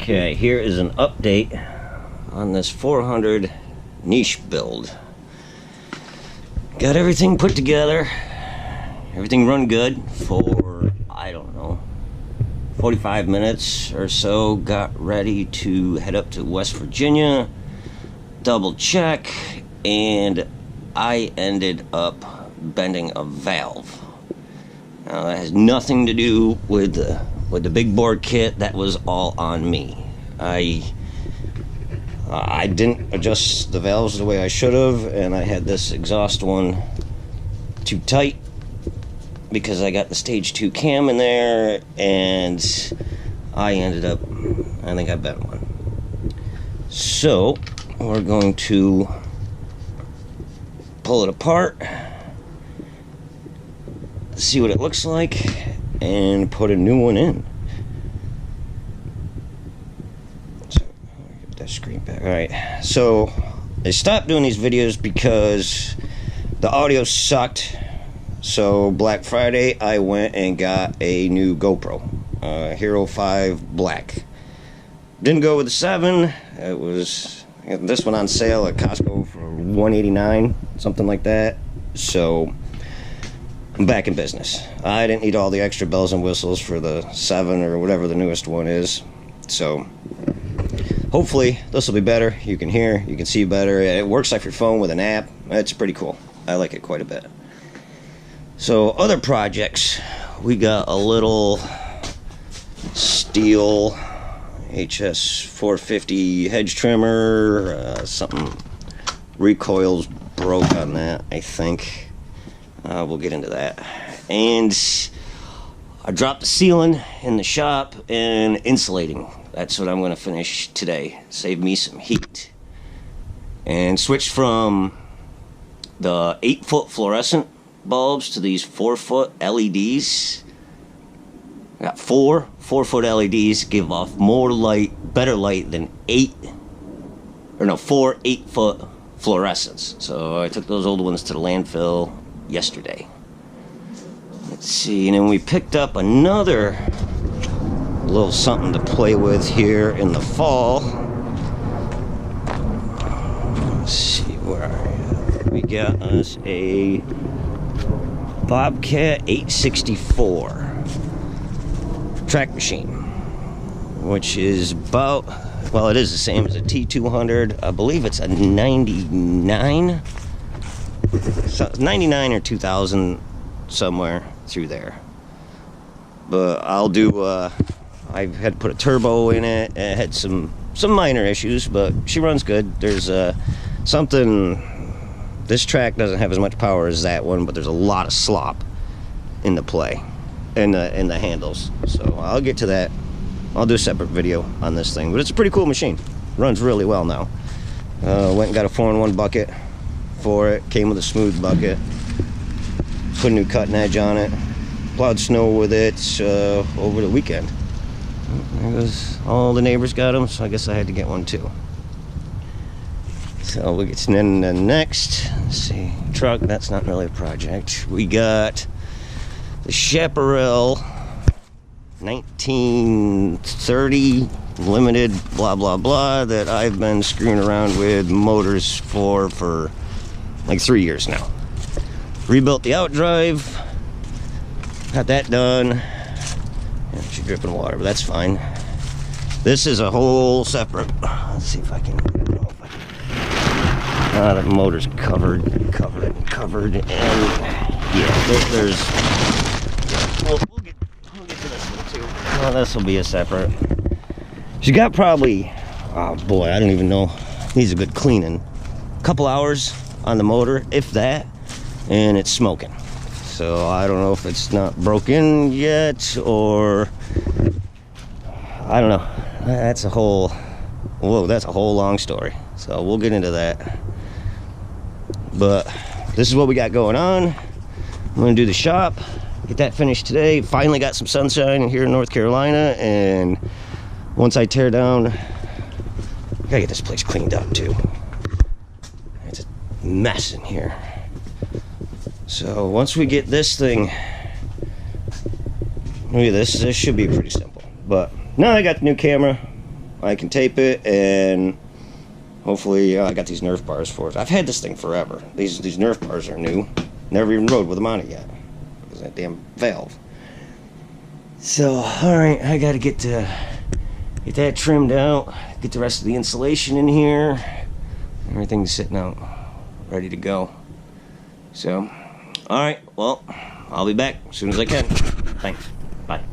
Okay, here is an update on this 400 niche build. Got everything put together, everything run good for, I don't know, 45 minutes or so. Got ready to head up to West Virginia, double check, and I ended up bending a valve. Now that has nothing to do with the big bore kit. That was all on me. I didn't adjust the valves the way I should have, and I had this exhaust one too tight because I got the stage 2 cam in there, and I ended up, I think I bent one. So we're going to pull it apart, see what it looks like, and put a new one in. So, get that screen back. Alright, so I stopped doing these videos because the audio sucked. So Black Friday I went and got a new GoPro, Hero 5 Black. Didn't go with the 7. It was this one on sale at Costco for $189, something like that. So I'm back in business. I didn't need all the extra bells and whistles for the 7 or whatever the newest one is. So hopefully this will be better. You can hear, you can see better. It works like your phone with an app. It's pretty cool. I like it quite a bit. So other projects, we got a little steel HS 450 hedge trimmer. Something recoils broke on that, I think. We'll get into that. And I dropped the ceiling in the shop and insulating. That's what I'm going to finish today. Save me some heat. And switched from the 8-foot fluorescent bulbs to these 4-foot LEDs. I got four 4-foot LEDs, give off more light, better light than 4 8-foot fluorescents. So I took those old ones to the landfill yesterday. Let's see, and then we picked up another little something to play with here in the fall. Let's see, where are you? We got us a Bobcat 864 track machine, which is about, well, it is the same as a T200. I believe it's a 99. So 99 or 2000, somewhere through there. But I'll do, I had to put a turbo in it. It had some minor issues, but she runs good. There's something, this track doesn't have as much power as that one, but there's a lot of slop in the play, in the handles. So I'll get to that. I'll do a separate video on this thing, but it's a pretty cool machine. Runs really well now. Went and got a 4-in-1 bucket for it. Came with a smooth bucket. Put a new cutting edge on it. Plowed snow with it over the weekend. There goes, all the neighbors got them, so I guess I had to get one too. So we get to the next. Let's see, truck. That's not really a project. We got the Chaparral 1930 limited blah blah blah that I've been screwing around with motors for like 3 years now. Rebuilt the outdrive, got that done. Yeah, she's dripping water, but that's fine. This is a whole separate, let's see if I can, the motor's covered, and yeah, there's, we'll get to this one too. Well, this will be a separate. She got probably, oh boy, I don't even know, needs a good cleaning. A couple hours on the motor, if that, and it's smoking. So I don't know if it's not broken yet, or I don't know. That's a whole, whoa, that's a whole long story. So we'll get into that. But this is what we got going on. I'm gonna do the shop, get that finished today. Finally got some sunshine here in North Carolina, and once I tear down, I gotta get this place cleaned up too. It's a mess in here. So once we get this thing, look at this should be pretty simple. But now I got the new camera, I can tape it, and hopefully I got these Nerf bars for it. I've had this thing forever. These Nerf bars are new. Never even rode with them on it yet. Because that damn valve. So, alright, I gotta get that trimmed out, get the rest of the insulation in here. Everything's sitting out, ready to go. So, alright, well, I'll be back as soon as I can. Thanks. Bye.